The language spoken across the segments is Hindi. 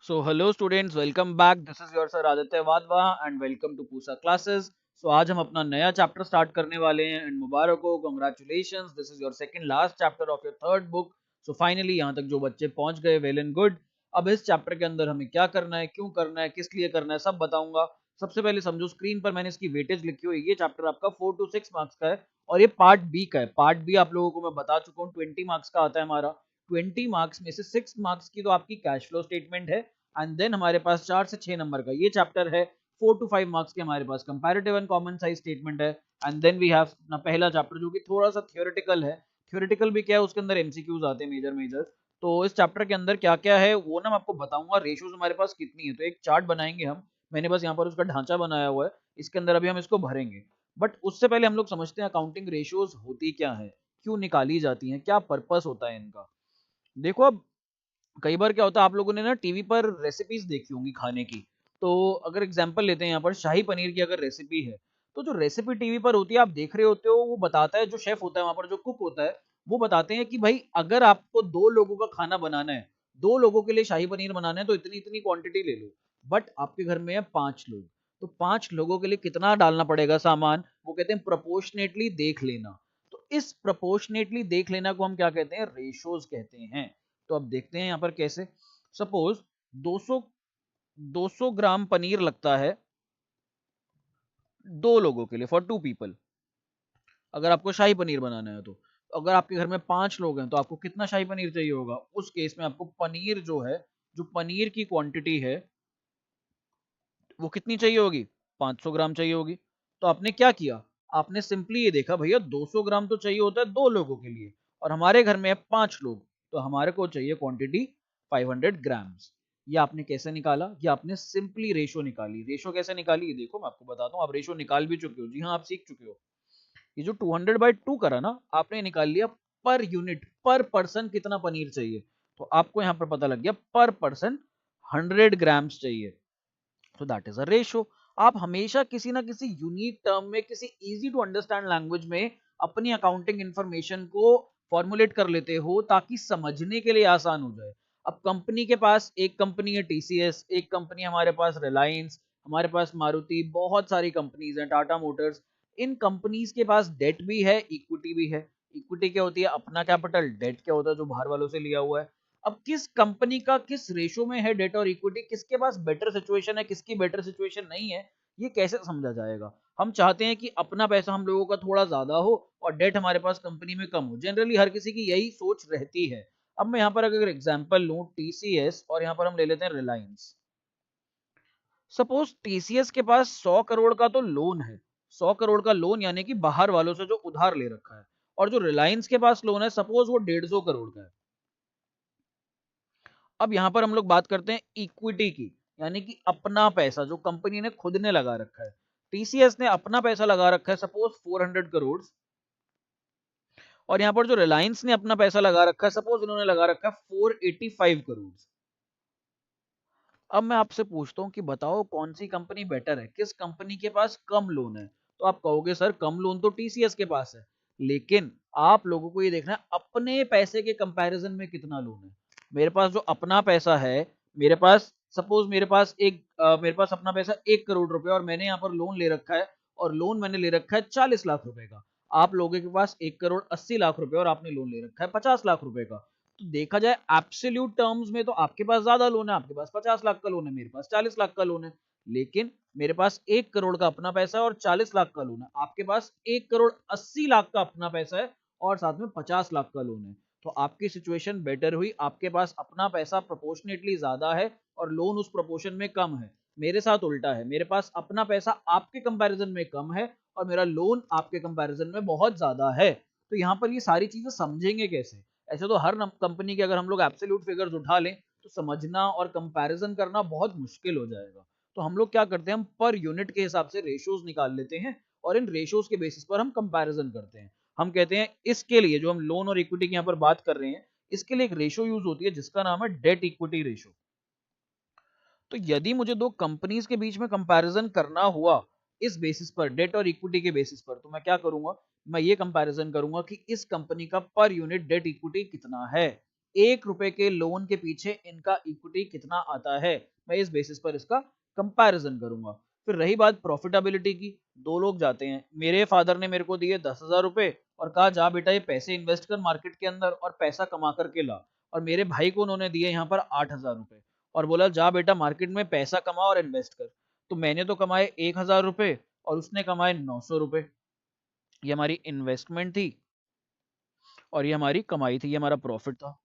So hello students, welcome back. This is your sir Aditya Wadhwa and welcome to Pusa classes. So आज हम अपना नया चैप्टर स्टार्ट करने वाले हैं एंड मुबारक हो, congratulations. This is your second last chapter of your third book. So finally यहाँ तक जो बच्चे पहुंच गए, well and good. अब इस चैप्टर के अंदर हमें क्या करना है, क्यों करना है, किस लिए करना है, सब बताऊंगा. सबसे पहले समझो, स्क्रीन पर मैंने इसकी वेटेज लिखी हुई है. ये चैप्टर आपका 4 to 6 मार्क्स का है और ये पार्ट बी का है. पार्ट बी आप लोगों को मैं बता चुका हूँ 20 मार्क्स का आता है हमारा. 20 मार्क्स में से 6 मार्क्स की तो आपकी कैश फ्लो स्टेटमेंट है एंड देन हमारे पास 4 से 6 नंबर का ये चैप्टर है. 4 to 5 मार्क्स के हमारे पास comparative and common size statement है एंड देन वी हैव अपना पहला चैप्टर जो कि थोड़ा सा थ्योरेटिकल है. थ्योरेटिकल भी क्या है, उसके अंदर एमसीक्यूज आते हैं मेजर मेजर. तो इस चैप्टर के अंदर क्या क्या है वो ना मैं आपको बताऊंगा. रेशियोज हमारे पास कितनी है तो एक चार्ट बनाएंगे हम. मैंने बस यहाँ पर उसका ढांचा बनाया हुआ है, इसके अंदर अभी हम इसको भरेंगे. बट उससे पहले हम लोग समझते हैं अकाउंटिंग रेशियोज होती क्या है, क्यों निकाली जाती हैं, क्या पर्पस होता है इनका. देखो अब कई बार क्या होता है, आप लोगों ने ना टीवी पर रेसिपीज देखी होंगी खाने की. तो अगर एग्जांपल लेते हैं यहाँ पर शाही पनीर की अगर रेसिपी है, तो जो रेसिपी टीवी पर होती है आप देख रहे होते हो, वो बताता है, जो शेफ होता है वहां पर, जो कुक होता है, वो बताते हैं कि भाई अगर आपको 2 लोगों का खाना बनाना है, 2 लोगों के लिए शाही पनीर बनाना है तो इतनी इतनी क्वांटिटी ले लो. बट आपके घर में है 5 लोग, तो 5 लोगों के लिए कितना डालना पड़ेगा सामान, वो कहते हैं प्रोपोर्शनेटली देख लेना. तो इस प्रोपोर्शनेटली देख लेना को हम क्या कहते हैं, रेशोज कहते हैं. तो अब देखते हैं यहाँ पर कैसे. सपोज 200 200 ग्राम पनीर लगता है 2 लोगों के लिए, फॉर 2 पीपल. अगर आपको शाही पनीर बनाना है तो अगर आपके घर में 5 लोग हैं तो आपको कितना शाही पनीर चाहिए होगा. उस केस में आपको पनीर जो है, जो पनीर की क्वांटिटी है वो कितनी चाहिए होगी, 500 ग्राम चाहिए होगी. तो आपने क्या किया, आपने सिंपली ये देखा भैया 200 ग्राम तो चाहिए होता है 2 लोगों के लिए और हमारे घर में है 5 लोग, तो हमारे को चाहिए क्वांटिटी 500 ग्राम्स. ये आपने कैसे निकाला, ये आपने सिंपली रेशो निकाली. रेशो कैसे निकाली ये देखो मैं आपको बताता हूँ. आप रेशो निकाल भी चुके हो, जी हाँ आप सीख चुके हो. ये जो 200/2 करा ना आपने, निकाल लिया पर यूनिट, पर पर्सन कितना पनीर चाहिए. तो आपको यहाँ पर पता लग गया पर पर्सन 100 ग्राम्स चाहिए. तो दैट इज अ रेशो. आप हमेशा किसी ना किसी यूनिक टर्म में, किसी इजी टू अंडरस्टैंड लैंग्वेज में अपनी अकाउंटिंग इंफॉर्मेशन को फॉर्मुलेट कर लेते हो ताकि समझने के लिए आसान हो जाए. अब कंपनी के पास एक कंपनी है टीसीएस, एक कंपनी हमारे पास रिलायंस, हमारे पास मारुति, बहुत सारी कंपनीज हैं, टाटा मोटर्स. इन कंपनीज के पास डेट भी है, इक्विटी भी है. इक्विटी क्या होती है, अपना कैपिटल. डेट क्या होता है, जो बाहर वालों से लिया हुआ है. अब किस कंपनी का किस रेशो में है डेट और इक्विटी, किसके पास बेटर सिचुएशन है, किसकी बेटर सिचुएशन नहीं है, ये कैसे समझा जाएगा. हम चाहते हैं कि अपना पैसा हम लोगों का थोड़ा ज्यादा हो और डेट हमारे पास कंपनी में कम हो. जनरली हर किसी की यही सोच रहती है. अब मैं यहाँ पर अगर एग्जांपल लूं टीसीएस और यहाँ पर हम ले लेते हैं रिलायंस. सपोज टीसीएस के पास 100 करोड़ का तो लोन है, 100 करोड़ का लोन यानी कि बाहर वालों से जो उधार ले रखा है. और जो रिलायंस के पास लोन है सपोज वो 150 करोड़ का है. अब यहां पर हम लोग बात करते हैं इक्विटी की, यानी कि अपना पैसा जो कंपनी ने खुद ने लगा रखा है. टीसीएस ने अपना पैसा लगा रखा है सपोज 400 करोड़, और यहां पर जो रिलायंस ने अपना पैसा लगा रखा है सपोज इन्होंने लगा रखा है 485 करोड़. अब मैं आपसे पूछता हूं कि बताओ कौन सी कंपनी बेटर है, किस कंपनी के पास कम लोन है. तो आप कहोगे सर कम लोन तो टीसीएस के पास है. लेकिन आप लोगों को ये देखना है अपने पैसे के कंपैरिजन में कितना लोन है. मेरे पास जो अपना पैसा है, मेरे पास सपोज मेरे पास अपना पैसा 1 करोड़ रुपए और मैंने यहाँ पर लोन ले रखा है, और लोन मैंने ले रखा है 40 लाख रुपए का. आप लोगों के पास 1 करोड़ 80 लाख रुपए और आपने लोन ले रखा है 50 लाख रुपए का. तो देखा जाए एब्सोल्यूट टर्म्स में तो आपके पास ज्यादा लोन है, आपके पास 50 लाख का लोन है, मेरे पास 40 लाख का लोन है. लेकिन मेरे पास 1 करोड़ का अपना पैसा है और 40 लाख का लोन है. आपके पास 1 करोड़ 80 लाख का अपना पैसा है और साथ में 50 लाख का लोन है. तो आपकी सिचुएशन बेटर हुई, आपके पास अपना पैसा प्रोपोर्शनेटली ज्यादा है और लोन उस प्रोपोर्शन में कम है. मेरे साथ उल्टा है, मेरे पास अपना पैसा आपके कंपैरिजन में कम है और मेरा लोन आपके कंपैरिजन में बहुत ज्यादा है. तो यहाँ पर ये सारी चीजें समझेंगे कैसे. ऐसे तो हर कंपनी के अगर हम लोग एब्सोल्यूट फिगर्स उठा लें तो समझना और कंपैरिजन करना बहुत मुश्किल हो जाएगा. तो हम लोग क्या करते हैं, हम पर यूनिट के हिसाब से रेशियोज निकाल लेते हैं और इन रेशियोज के बेसिस पर हम कंपैरिजन करते हैं. हम कहते हैं इसके लिए जो हम लोन और इक्विटी की यहाँ पर बात कर रहे हैं, इसके लिए एक रेशियो यूज होती है जिसका नाम है डेट इक्विटी रेशियो. तो यदि मुझे दो कंपनीज के बीच में कंपैरिजन करना हुआ इस बेसिस पर, डेट और इक्विटी के बेसिस पर, तो मैं क्या करूंगा, मैं ये कंपैरिजन करूंगा कि इस कंपनी का पर यूनिट डेट इक्विटी कितना है. 1 रुपए के लोन के पीछे इनका इक्विटी कितना आता है, मैं इस बेसिस पर इसका कंपैरिजन करूंगा। फिर रही बात प्रॉफिटेबिलिटी की, दो लोग जाते हैं, मेरे फादर ने मेरे को दिए 10,000 रुपए और कहा जा बेटा ये पैसे इन्वेस्ट कर मार्केट के अंदर और पैसा कमा करके ला, और मेरे भाई को उन्होंने दिए यहाँ पर 8,000 रुपए और बोला जा बेटा मार्केट में पैसा कमा और इन्वेस्ट कर। तो मैंने तो कमाए 1,000 रुपए और उसने कमाए 900 रुपए। ये हमारी इन्वेस्टमेंट थी और ये हमारी कमाई थी, ये हमारा प्रॉफिट था।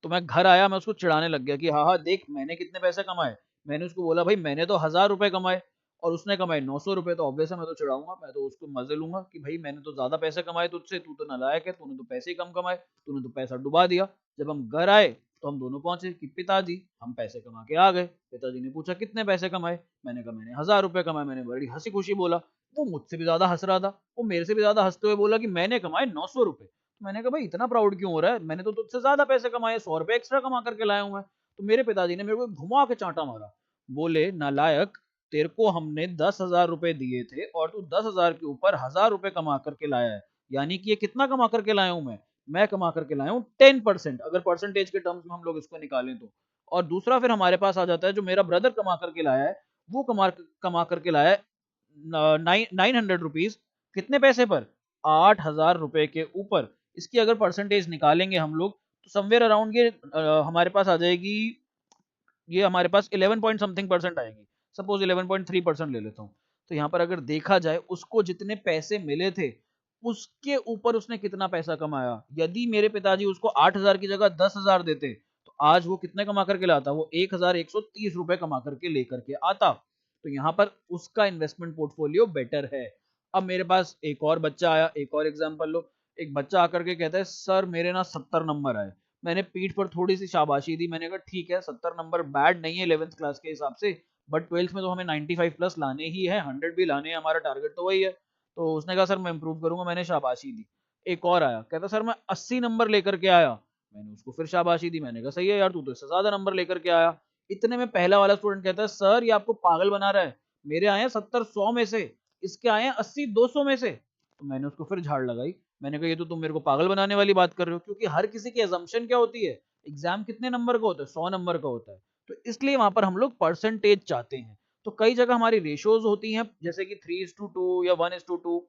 तो मैं घर आया, मैं उसको चिढ़ाने लग गया कि हाँ हाँ देख मैंने कितने पैसे कमाए। मैंने उसको बोला भाई मैंने तो 1,000 रुपए कमाए और उसने कमाए 900 रुपए, तो ऑब्वियस है मैं तो चिढ़ाऊंगा, मैं तो उसको मजे लूंगा कि भाई मैंने तो ज्यादा पैसे कमाए तुझसे, तू तो नालायक है, तूने तो पैसे ही कम कमाए, तूने तो पैसा डुबा दिया। जब हम घर आए तो हम दोनों पहुंचे कि पिताजी हम पैसे कमा के आ गए। पिताजी ने पूछा कितने पैसे कमाए, मैंने कहा मैंने 1,000 रुपए कमाए। मैंने बड़ी हंसी खुशी बोला, वो मुझसे भी ज्यादा हंस रहा था, वो मेरे से भी ज्यादा हंसते हुए बोला कि मैंने कमाए 900 रुपए। मैंने कहा भाई इतना प्राउड क्यों हो रहा है, मैंने तो तुझसे ज्यादा पैसे कमाए, 100 रुपए एक्स्ट्रा कमा करके लाया हूं मैं। तो मेरे पिताजी ने मेरे को घुमा के चांटा मारा, बोले नालायक तेरे को हमने 10,000 रुपए दिए थे और तू 10,000 के ऊपर 1,000 रुपए कमा करके लाया है, यानी कि ये कितना कमा करके लाया हूं मैं कमा करके लाया हूँ 10%, अगर परसेंटेज के टर्म्स में हम लोग इसको निकालें तो। और दूसरा फिर हमारे पास आ जाता है जो मेरा ब्रदर कमा करके लाया है, वो कमा करके लाया है 900 रुपीज, कितने पैसे पर, 8,000 रुपए के ऊपर। इसकी अगर परसेंटेज निकालेंगे हम लोग तो समवेयर अराउंड ये हमारे पास आ जाएगी, ये हमारे पास 11 पॉइंट समथिंग परसेंट आएगी, सपोज 11.3% ले लेता हूँ। तो यहाँ पर अगर देखा जाए उसको जितने पैसे मिले थे उसके ऊपर उसने कितना पैसा कमाया, यदि मेरे पिताजी उसको 8,000 की जगह 10,000 देते तो आज वो कितने कमा करके लाता, वो 1,130 रुपए कमा करके लेकर के आता। तो यहाँ पर उसका इन्वेस्टमेंट पोर्टफोलियो बेटर है। अब मेरे पास एक और बच्चा आया, एक और एग्जाम्पल लो। एक बच्चा आकर के कहता है सर मेरे ना 70 नंबर आए। मैंने पीठ पर थोड़ी सी शाबाशी दी, मैंने कहा ठीक है 70 नंबर बैड नहीं है 11th क्लास के हिसाब से, बट 12th में तो हमें 95 प्लस लाने ही है, 100 भी लाने हैं, हमारा टारगेट तो वही है। तो उसने कहा सर मैं इंप्रूव करूंगा, मैंने शाबाशी दी। एक और आया, कहता सर मैं 80 नंबर लेकर के आया। मैंने उसको फिर शाबाशी दी, मैंने कहा सही है यार तू तो इससे ज्यादा नंबर लेकर के आया। इतने में पहला वाला स्टूडेंट कहता है सर ये आपको पागल बना रहा है, मेरे आए हैं 70 100 में से, इसके आए हैं 80 200 में से। तो मैंने उसको फिर झाड़ लगाई, मैंने कहा ये तो तुम मेरे को पागल बनाने वाली बात कर रहे हो, क्योंकि हर किसी की एजम्पशन क्या होती है, एग्जाम कितने नंबर का होता है, 100 नंबर का होता है। तो इसलिए वहां पर हम लोग परसेंटेज चाहते हैं। तो कई जगह हमारी रेशियोज होती हैं जैसे कि 3:2 या 1:2,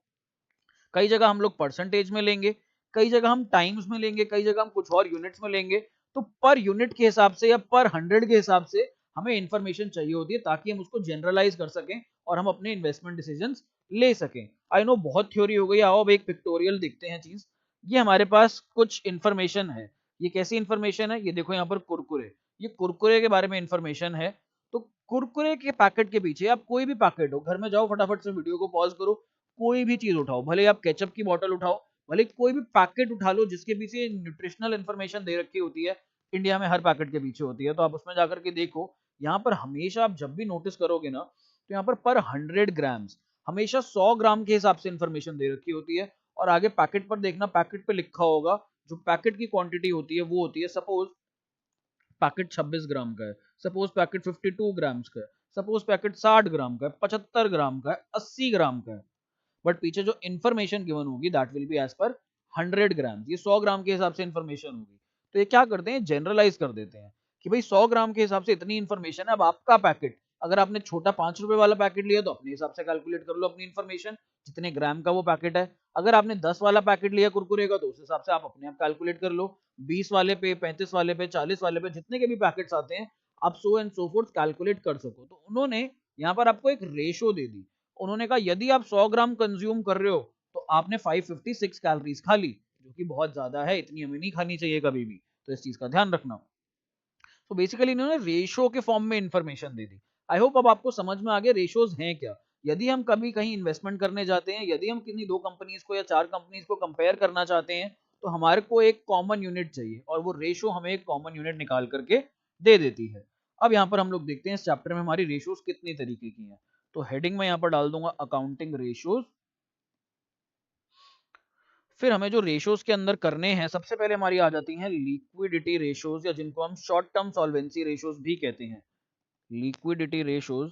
कई जगह हम लोग परसेंटेज में लेंगे, कई जगह हम टाइम्स में लेंगे, कई जगह हम कुछ और यूनिट्स में लेंगे। तो पर यूनिट के हिसाब से या पर 100 के हिसाब से हमें इंफॉर्मेशन चाहिए होती है ताकि हम उसको जनरलाइज कर सकें और हम अपने इन्वेस्टमेंट डिसीजंस ले सकें। आई नो बहुत थ्योरी हो गई, आओ अब एक पिक्टोरियल देखते हैं चीज। ये हमारे पास कुछ इंफॉर्मेशन है, ये कैसी इंफॉर्मेशन है, ये देखो यहाँ पर कुरकुरे, ये कुरकुरे के बारे में इंफॉर्मेशन है। तो कुरकुरे के पैकेट के पीछे, आप कोई भी पैकेट हो, घर में जाओ फटाफट से वीडियो को पॉज करो, कोई भी चीज उठाओ, भले आप केचप की बोतल उठाओ, भले कोई भी पैकेट उठा लो जिसके पीछे न्यूट्रिशनल इंफॉर्मेशन दे रखी होती है, इंडिया में हर पैकेट के पीछे होती है, तो आप उसमें जाकर के देखो। यहाँ पर हमेशा आप जब भी नोटिस करोगे ना तो यहाँ पर 100 ग्राम्स हमेशा 100 ग्राम के हिसाब से इंफॉर्मेशन दे रखी होती है। और आगे पैकेट पर देखना, पैकेट पे लिखा होगा जो पैकेट की क्वांटिटी होती है वो होती है, सपोज पैकेट 26 ग्राम का है, सपोज पैकेट 52 ग्राम्स का है, सपोज पैकेट 60 ग्राम का है, 75 ग्राम का है, 80 ग्राम का है। बट पीछे जो इन्फॉर्मेशन गिवन होगी that will be as per 100 ग्राम, ये 100 ग्राम के हिसाब से इन्फॉर्मेशन होगी। तो ये क्या करते हैं, जनरलाइज कर देते हैं कि भाई 100 ग्राम के हिसाब से इतनी इन्फॉर्मेशन है। अब आपका पैकेट, अगर आपने छोटा 5 रुपए वाला पैकेट लिया तो अपने हिसाब से कैलकुलेट कर लो अपनी इन्फॉर्मेशन, जितने ग्राम का वो पैकेट है। अगर आपने 10 वाला पैकेट लिया कुरकुरे का तो उस हिसाब से आप अपने आप कैलकुलेट कर लो, 20 वाले पे, 35 वाले पे, 40 वाले पे, जितने के भी पैकेट्स आते हैं आप so and so fourth calculate कर सको। तो उन्होंने यहाँ पर आपको एक रेशो दे दी, उन्होंने कहा यदि आप 100 ग्राम कंज्यूम कर रहे हो तो आपने 556 कैलोरीज खा ली, जो कि बहुत ज्यादा है, इतनी हमें नहीं खानी चाहिए कभी भी, तो इस चीज का ध्यान रखना। तो बेसिकली इन्होंने रेशो के फॉर्म में information they the. I hope अब आपको समझ में आ गया रेशोज हैं क्या। यदि हम कभी कहीं इन्वेस्टमेंट करने जाते हैं, यदि हम किन्हीं दो कंपनीज को या चार कंपनीज को कंपेयर करना चाहते हैं, तो हमारे को एक कॉमन यूनिट चाहिए और वो रेशो हमें एक कॉमन यूनिट निकाल करके दे देती है। अब यहाँ पर हम लोग देखते हैं इस चैप्टर में हमारी रेशोज कितनी तरीके की हैं। तो हेडिंग में यहाँ पर डाल दूंगा अकाउंटिंग रेशोज। फिर हमें जो रेशोज के अंदर करने हैं, सबसे पहले हमारी आ जाती हैं लिक्विडिटी रेशोज, या जिनको हम शॉर्ट टर्म सॉल्वेंसी रेशोज भी कहते हैं। लिक्विडिटी रेशोज,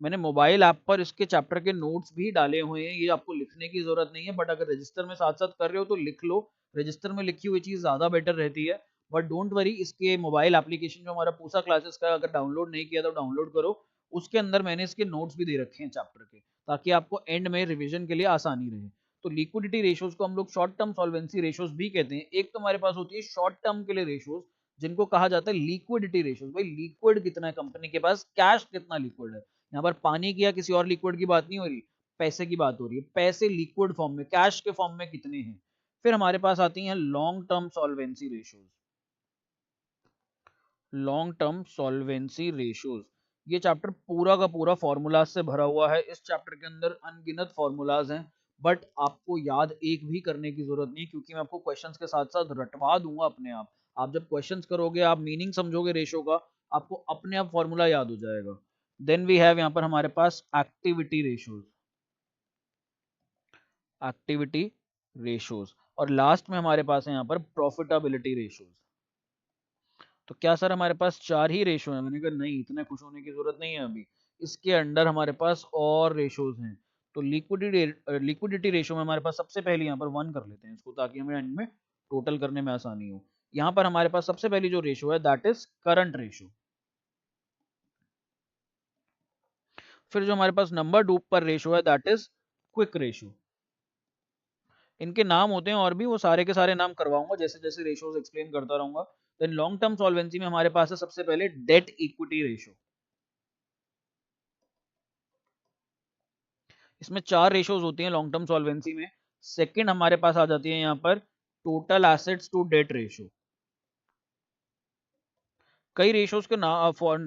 मैंने मोबाइल ऐप पर इसके चैप्टर के नोट्स भी डाले हुए हैं, ये आपको लिखने की जरूरत नहीं है, बट अगर रजिस्टर में साथ साथ कर रहे हो तो लिख लो, रजिस्टर में लिखी हुई चीज ज्यादा बेटर रहती है। बट डोंट वरी, इसके मोबाइल एप्लीकेशन जो हमारा पूसा क्लासेस का, अगर डाउनलोड नहीं किया तो डाउनलोड करो, उसके अंदर मैंने इसके नोट्स भी दे रखे हैं चैप्टर के, ताकि आपको एंड में रिवीजन के लिए आसानी रहे। तो लिक्विडिटी रेशियोज को हम लोग शॉर्ट टर्म सॉल्वेंसी रेशियोज भी कहते हैं। एक तो हमारे पास होती है शॉर्ट टर्म के लिए रेशियोज, जिनको कहा जाता है लिक्विडिटी रेशियोज। भाई लिक्विड कितना है कंपनी के पास, कैश कितना लिक्विड है। यहाँ पर पानी की या किसी और लिक्विड की बात नहीं हो रही, पैसे की बात हो रही है। पैसे लिक्विड फॉर्म में, कैश के फॉर्म में कितने हैं। फिर हमारे पास आती हैं long term solvency ratios. Long term solvency ratios, ये चैप्टर पूरा का पूरा फॉर्मूलाज से भरा हुआ है। इस चैप्टर के अंदर अनगिनत फॉर्मूलाज हैं, बट आपको याद एक भी करने की जरूरत नहीं, क्योंकि मैं आपको क्वेश्चंस के साथ साथ रटवा दूंगा अपने आप। आप जब क्वेश्चंस करोगे, आप मीनिंग समझोगे रेशियो का, आपको अपने आप फॉर्मूला याद हो जाएगा। देन वी हैव यहाँ पर हमारे पास एक्टिविटी रेशियोज, एक्टिविटी रेशियोज, और लास्ट में हमारे पास है यहाँ पर प्रॉफिटेबिलिटी रेशियोज। तो क्या सर हमारे पास 4 ही रेशो है? मैंने कहा नहीं, इतने खुश होने की जरूरत नहीं है अभी। इसके अंडर हमारे पास और रेशोज हैं। तो लिक्विडिटी रेशो में हमारे पास सबसे पहले यहाँ पर 1 कर लेते हैं इसको, ताकि हमें एंड में टोटल करने में आसानी हो। यहाँ पर हमारे पास सबसे पहली जो रेशो है दैट इज करंट रेशो। फिर जो हमारे पास नंबर 2 पर रेशो है दैट इज क्विक रेशो। इनके नाम होते हैं और भी, वो सारे के सारे नाम करवाऊंगा जैसे जैसे रेशोज एक्सप्लेन करता रहूंगा। देन लॉन्ग टर्म सॉल्वेंसी में हमारे पास है सबसे पहले डेट इक्विटी रेशो। इसमें 4 रेशोज होती हैं लॉन्ग टर्म सॉल्वेंसी में। सेकंड हमारे पास आ जाती है यहाँ पर total assets to debt ratio. कई रेशोज के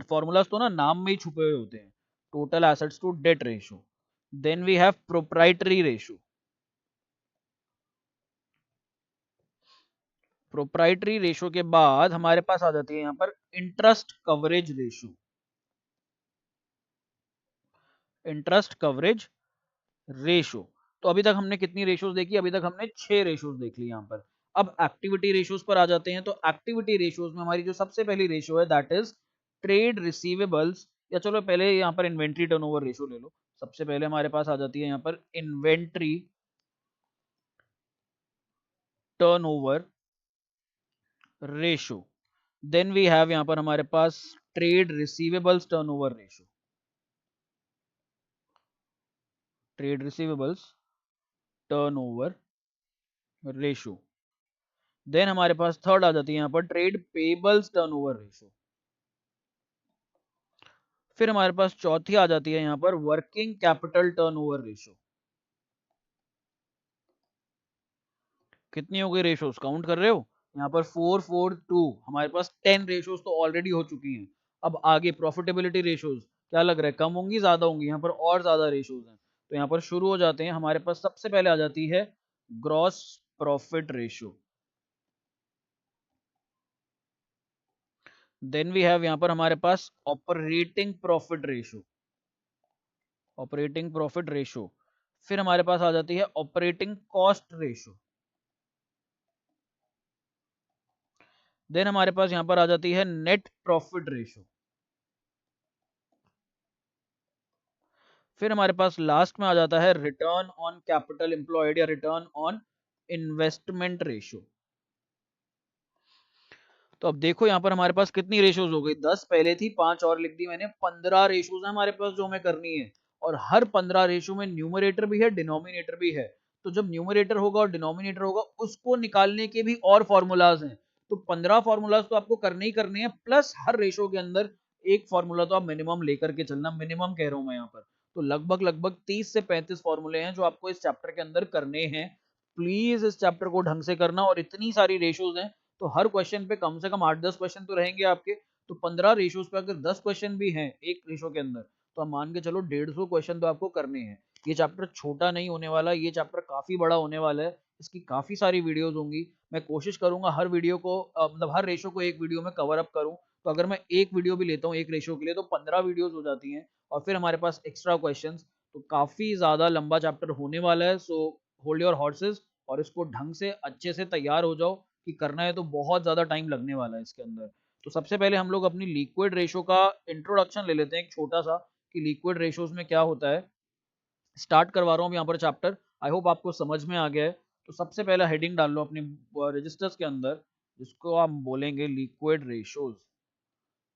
फॉर्मूलाज तो ना नाम में ही छुपे हुए होते हैं। Total assets to debt ratio. Then we have proprietary ratio. Proprietary ratio के बाद हमारे पास आ जाती है यहाँ पर interest coverage ratio. Interest coverage ratio. तो अभी तक हमने कितनी रेशोज देखी? अभी तक हमने 6 रेशोज देख ली यहाँ पर। अब एक्टिविटी रेशोज पर आ जाते हैं। तो एक्टिविटी रेशोज में हमारी जो सबसे पहली रेशो है दैट इज ट्रेड रिसीवेबल्स, या चलो पहले यहाँ पर इन्वेंट्री टर्नओवर रेशो ले लो। सबसे पहले हमारे पास आ जाती है यहाँ पर inventory turnover ratio. Then we have यहाँ पर हमारे पास trade receivables turnover ratio. Trade receivables turnover ratio. Then हमारे पास थर्ड आ जाती है यहाँ पर ट्रेड पेबल्स टर्नओवर रेशो। फिर हमारे पास चौथी आ जाती है यहाँ पर वर्किंग कैपिटल टर्नओवर रेशो। कितनी हो गई रेशोस, काउंट कर रहे हो? यहाँ पर 4 4 2, हमारे पास 10 रेशोस तो ऑलरेडी हो चुकी हैं। अब आगे प्रॉफिटेबिलिटी रेशोस, क्या लग रहा है कम होंगी ज्यादा होंगी? यहाँ पर और ज्यादा रेशोस हैं। तो यहाँ पर शुरू हो जाते हैं। हमारे पास सबसे पहले आ जाती है gross profit ratio. Then we have यहाँ पर हमारे पास operating profit ratio. Operating profit ratio. फिर हमारे पास आ जाती है ऑपरेटिंग कॉस्ट रेशो। देन हमारे पास यहां पर आ जाती है नेट प्रॉफिट रेशो। फिर हमारे पास लास्ट में आ जाता है रिटर्न ऑन कैपिटल एम्प्लॉयड या रिटर्न ऑन इन्वेस्टमेंट रेशो। तो अब देखो यहाँ पर हमारे पास कितनी रेशोज हो गई? 10 पहले थी, 5 और लिख दी मैंने, 15 रेशोज है हमारे पास जो हमें करनी है। और हर 15 रेशो में न्यूमरेटर भी है, डिनोमिनेटर भी है। तो जब न्यूमरेटर होगा और डिनोमिनेटर होगा, उसको निकालने के भी और फॉर्मूलाज हैं। तो 15 फॉर्मूलाज तो आपको करने ही करने हैं, प्लस हर रेशो के अंदर एक फॉर्मूला तो आप मिनिमम लेकर के चलना। मिनिमम कह रहा हूं मैं यहाँ पर। तो लगभग लगभग 30 से 35 फॉर्मूले हैं जो आपको इस चैप्टर के अंदर करने हैं। प्लीज इस चैप्टर को ढंग से करना। और इतनी सारी रेशोज हैं, तो हर क्वेश्चन पे कम से कम 8-10 क्वेश्चन तो रहेंगे आपके। तो 15 रेशोज पे अगर 10 क्वेश्चन भी हैं एक रेशो के अंदर, तो आप मान के चलो 150 क्वेश्चन तो आपको करने हैं। ये चैप्टर छोटा नहीं होने वाला, ये चैप्टर काफी बड़ा होने वाला है। इसकी काफी सारी वीडियोस होंगी। मैं कोशिश करूंगा हर वीडियो को मतलब हर रेशो को एक वीडियो में कवर अप करूं। तो अगर मैं एक वीडियो भी लेता हूँ एक रेशो के लिए, तो 15 वीडियोस हो जाती हैं। और फिर हमारे पास एक्स्ट्रा क्वेश्चन, तो काफी ज्यादा लंबा चैप्टर होने वाला है। सो होल्ड योर हॉर्सेस और इसको ढंग से अच्छे से तैयार हो जाओ, कि करना है तो बहुत ज्यादा टाइम लगने वाला है इसके अंदर। तो सबसे पहले हम लोग अपनी लिक्विड रेशो का इंट्रोडक्शन ले लेते हैं एक छोटा सा, कि लिक्विड रेशोज में क्या होता है। स्टार्ट करवा रहा हूँ यहाँ पर चैप्टर। आई होप आपको समझ में आ गया है। तो सबसे पहला हेडिंग डाल लो अपने रजिस्टर्स के अंदर, जिसको हम बोलेंगे लिक्विड रेशोज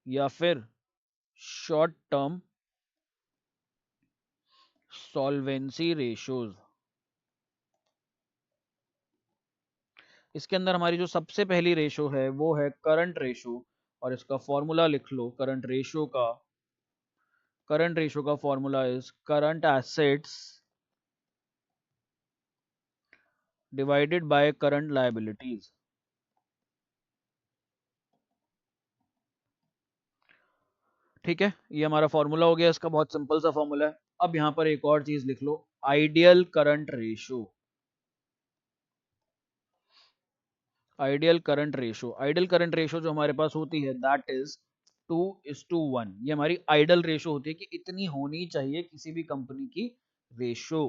या फिर शॉर्ट टर्म सॉल्वेंसी रेशोज। इसके अंदर हमारी जो सबसे पहली रेशो है वो है करंट रेशो, और इसका फॉर्मूला लिख लो करंट रेशो का। करंट रेशो का formula is current assets divided by current liabilities. ठीक है, ये हमारा फॉर्मूला हो गया, इसका बहुत सिंपल सा फॉर्मूला है। अब यहां पर एक और चीज लिख लो, ideal current ratio. Ideal current ratio, ideal current ratio जो हमारे पास होती है दैट इज 2:1। ये हमारी आइडियल रेशो होती है कि इतनी होनी चाहिए किसी भी कंपनी की रेशो।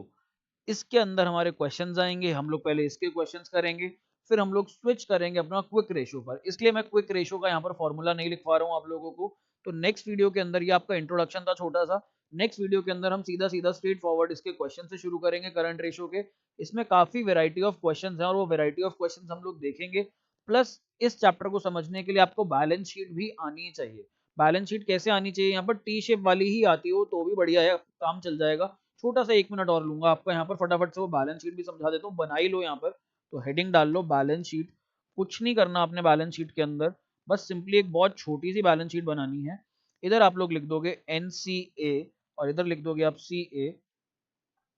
इसके अंदर हमारे क्वेश्चंस आएंगे, हम लोग पहले इसके क्वेश्चंस करेंगे, फिर हम लोग स्विच करेंगे अपना क्विक रेशो पर। इसलिए मैं क्विक रेशो का यहाँ पर फॉर्मूला नहीं लिखवा रहा हूँ आप लोगों को। तो नेक्स्ट वीडियो के अंदर, ये आपका इंट्रोडक्शन था छोटा सा, नेक्स्ट वीडियो के अंदर हम सीधा सीधा स्ट्रेट फॉरवर्ड इसके क्वेश्चन से शुरू करेंगे करंट रेशो के। इसमें काफी वेराइटी ऑफ क्वेश्चंस हैं और वो वेराइटी ऑफ क्वेश्चंस हम लोग देखेंगे। प्लस इस चैप्टर को समझने के लिए आपको बैलेंस शीट भी आनी चाहिए। बैलेंस शीट कैसे आनी चाहिए, यहाँ पर टी शेप वाली ही आती हो तो भी बढ़िया है, काम चल जाएगा। छोटा सा 1 मिनट और लूंगा आपका यहाँ पर, फटाफट से वो बैलेंस शीट भी समझा देता हूँ, बना ही लो यहाँ पर। तो हेडिंग डाल लो बैलेंस शीट। कुछ नहीं करना आपने बैलेंस शीट के अंदर, बस सिंपली एक बहुत छोटी सी बैलेंस शीट बनानी है। इधर आप लोग लिख दोगे NCA और इधर लिख दोगे आप CA।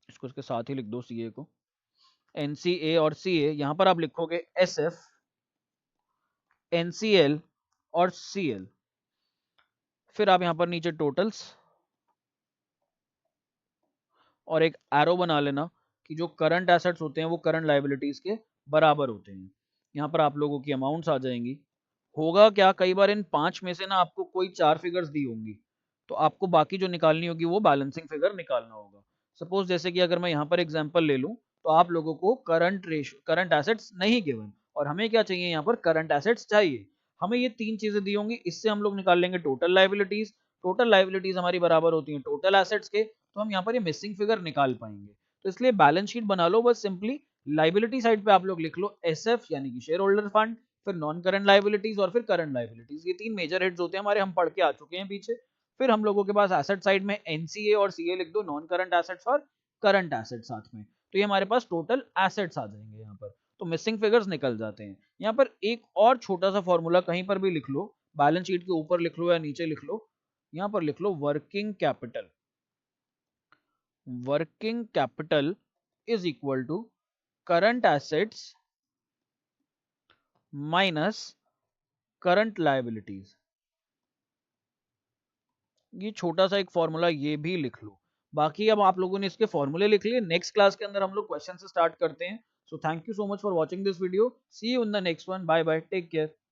इसको इसके साथ ही लिख दो CA को, NCA और CA। यहाँ पर आप लिखोगे SF, NCL और CL। फिर आप यहाँ पर नीचे टोटल्स और एक एरो बना लेना कि जो करंट एसेट्स होते हैं वो करंट लायबिलिटीज के बराबर होते हैं। यहाँ पर आप लोगों की अमाउंट्स आ जाएंगी। होगा क्या, कई बार इन 5 में से ना आपको कोई 4 फिगर्स दी होंगी, तो आपको बाकी जो निकालनी होगी वो बैलेंसिंग फिगर निकालना होगा। सपोज जैसे कि अगर मैं यहाँ पर एग्जांपल ले लूँ, तो आप लोगों को करंट एसेट्स नहीं गिवन, और हमें क्या चाहिए, यहाँ पर करंट एसेट्स चाहिए। हमें ये 3 चीजें दी होंगी, इससे हम लोग निकाल लेंगे टोटल लायबिलिटीज। टोटल लायबिलिटीज हमारी बराबर होती है टोटल एसेट्स के, तो हम यहाँ पर ये मिसिंग फिगर निकाल पाएंगे। तो इसलिए बैलेंस शीट बना लो, बस सिंपली लायबिलिटी साइड पे आप लोग लिख लो SF यानी कि शेयर होल्डर फंड, फिर नॉन करंट लायबिलिटीज और फिर करंट लायबिलिटीज। ये 3 मेजर हेड्स होते हैं हमारे, हम पढ़ के आ चुके हैं पीछे। फिर हम लोगों के पास एसेट साइड में NCA और CA लिख दो, नॉन करंट एसेट्स और करंट एसेट्स साथ में। तो ये हमारे पास टोटल एसेट्स आ जाएंगे यहाँ पर, तो मिसिंग फिगर्स निकल जाते हैं। यहाँ पर एक और छोटा सा फॉर्मूला कहीं पर भी लिख लो, बैलेंस शीट के ऊपर लिख लो या नीचे लिख लो, यहाँ पर लिख लो working capital. Working capital is equal to current assets minus current liabilities. ये छोटा सा एक फॉर्मूला ये भी लिख लो। बाकी अब आप लोगों ने इसके फॉर्मूले लिख लिए, नेक्स्ट क्लास के अंदर हम लोग क्वेश्चन से स्टार्ट करते हैं। So thank you so much for watching this video, see you in the next one, bye bye, take care.